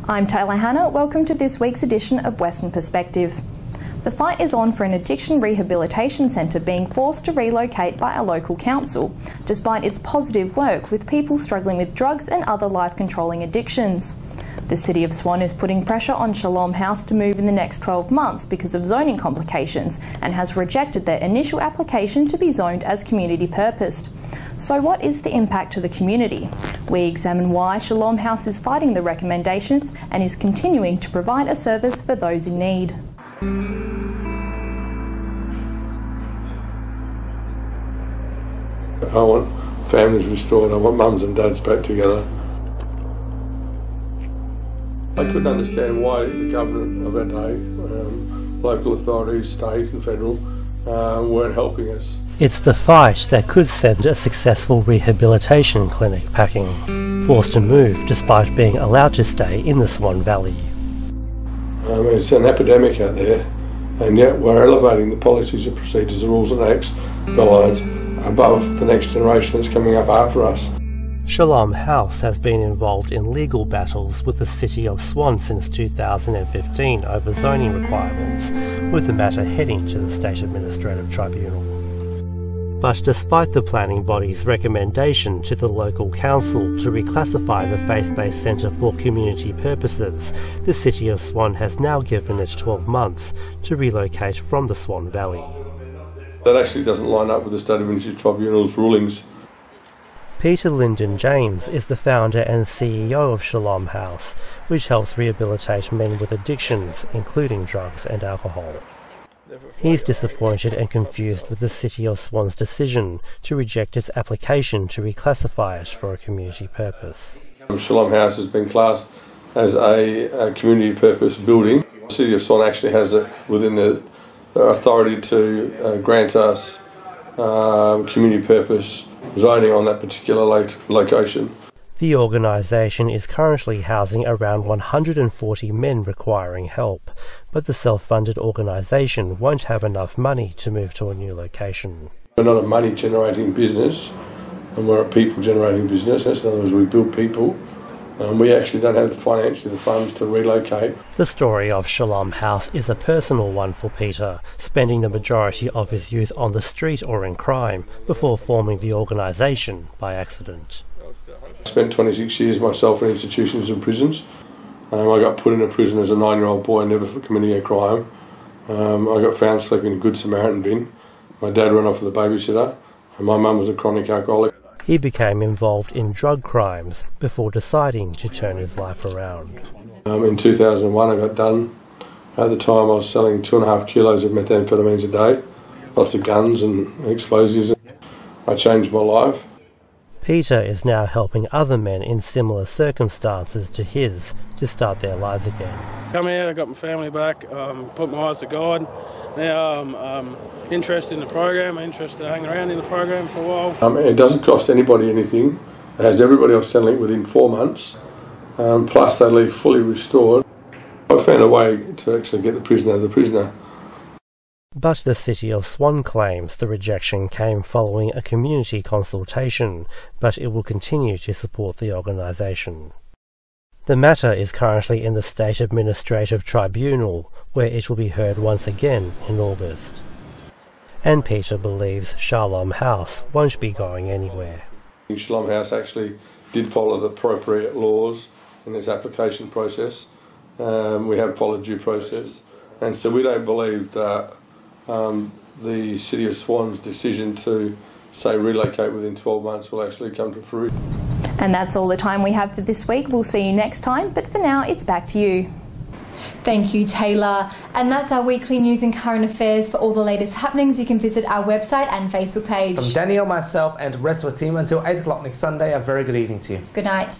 I'm Taylor Hannah. Welcome to this week's edition of Western Perspective. The fight is on for an addiction rehabilitation centre being forced to relocate by a local council, despite its positive work with people struggling with drugs and other life-controlling addictions. The City of Swan is putting pressure on Shalom House to move in the next 12 months because of zoning complications and has rejected their initial application to be zoned as community purposed. So what is the impact to the community? We examine why Shalom House is fighting the recommendations and is continuing to provide a service for those in need. I want families restored, I want mums and dads back together. I couldn't understand why the government of our day, local authorities, state and federal, weren't helping us. It's the fight that could send a successful rehabilitation clinic packing, forced to move despite being allowed to stay in the Swan Valley. It's an epidemic out there, and yet we're elevating the policies and procedures, the rules and acts, guidelines above the next generation that's coming up after us. Shalom House has been involved in legal battles with the City of Swan since 2015 over zoning requirements, with the matter heading to the State Administrative Tribunal. But despite the planning body's recommendation to the local council to reclassify the faith-based centre for community purposes, the City of Swan has now given it 12 months to relocate from the Swan Valley. That actually doesn't line up with the State Administrative Tribunal's rulings. Peter Lyndon James is the founder and CEO of Shalom House, which helps rehabilitate men with addictions, including drugs and alcohol. He's disappointed and confused with the City of Swan's decision to reject its application to reclassify it for a community purpose. Shalom House has been classed as a community purpose building. The City of Swan actually has it within the authority to grant us community purpose zoning on that particular location. The organisation is currently housing around 140 men requiring help, but the self-funded organisation won't have enough money to move to a new location. We're not a money-generating business, and we're a people-generating business. In other words, we build people, and we actually don't have financially the funds to relocate. The story of Shalom House is a personal one for Peter, spending the majority of his youth on the street or in crime before forming the organisation by accident. I spent 26 years myself in institutions and prisons. I got put in a prison as a 9-year-old boy, never for committing a crime. I got found sleeping in a Good Samaritan bin. My dad ran off with a babysitter, and my mum was a chronic alcoholic. He became involved in drug crimes before deciding to turn his life around. In 2001 I got done. At the time I was selling 2.5 kilos of methamphetamines a day, lots of guns and explosives. I changed my life. Peter is now helping other men in similar circumstances to his to start their lives again. Come here, I got my family back, put my eyes to God. Now I'm interested in the program, interested to hang around in the program for a while. It doesn't cost anybody anything. It has everybody else settling within 4 months, plus they leave fully restored. I found a way to actually get the prisoner. But the City of Swan claims the rejection came following a community consultation, but it will continue to support the organisation. The matter is currently in the State Administrative Tribunal, where it will be heard once again in August. And Peter believes Shalom House won't be going anywhere. Shalom House actually did follow the appropriate laws in its application process. We have followed due process, and so we don't believe that the City of Swan's decision to, say, relocate within 12 months will actually come to fruition. And that's all the time we have for this week. We'll see you next time, but for now, it's back to you. Thank you, Taylor. And that's our weekly news and current affairs. For all the latest happenings, you can visit our website and Facebook page. From Danielle, myself, and the rest of the team, until 8 o'clock next Sunday, a very good evening to you. Good night.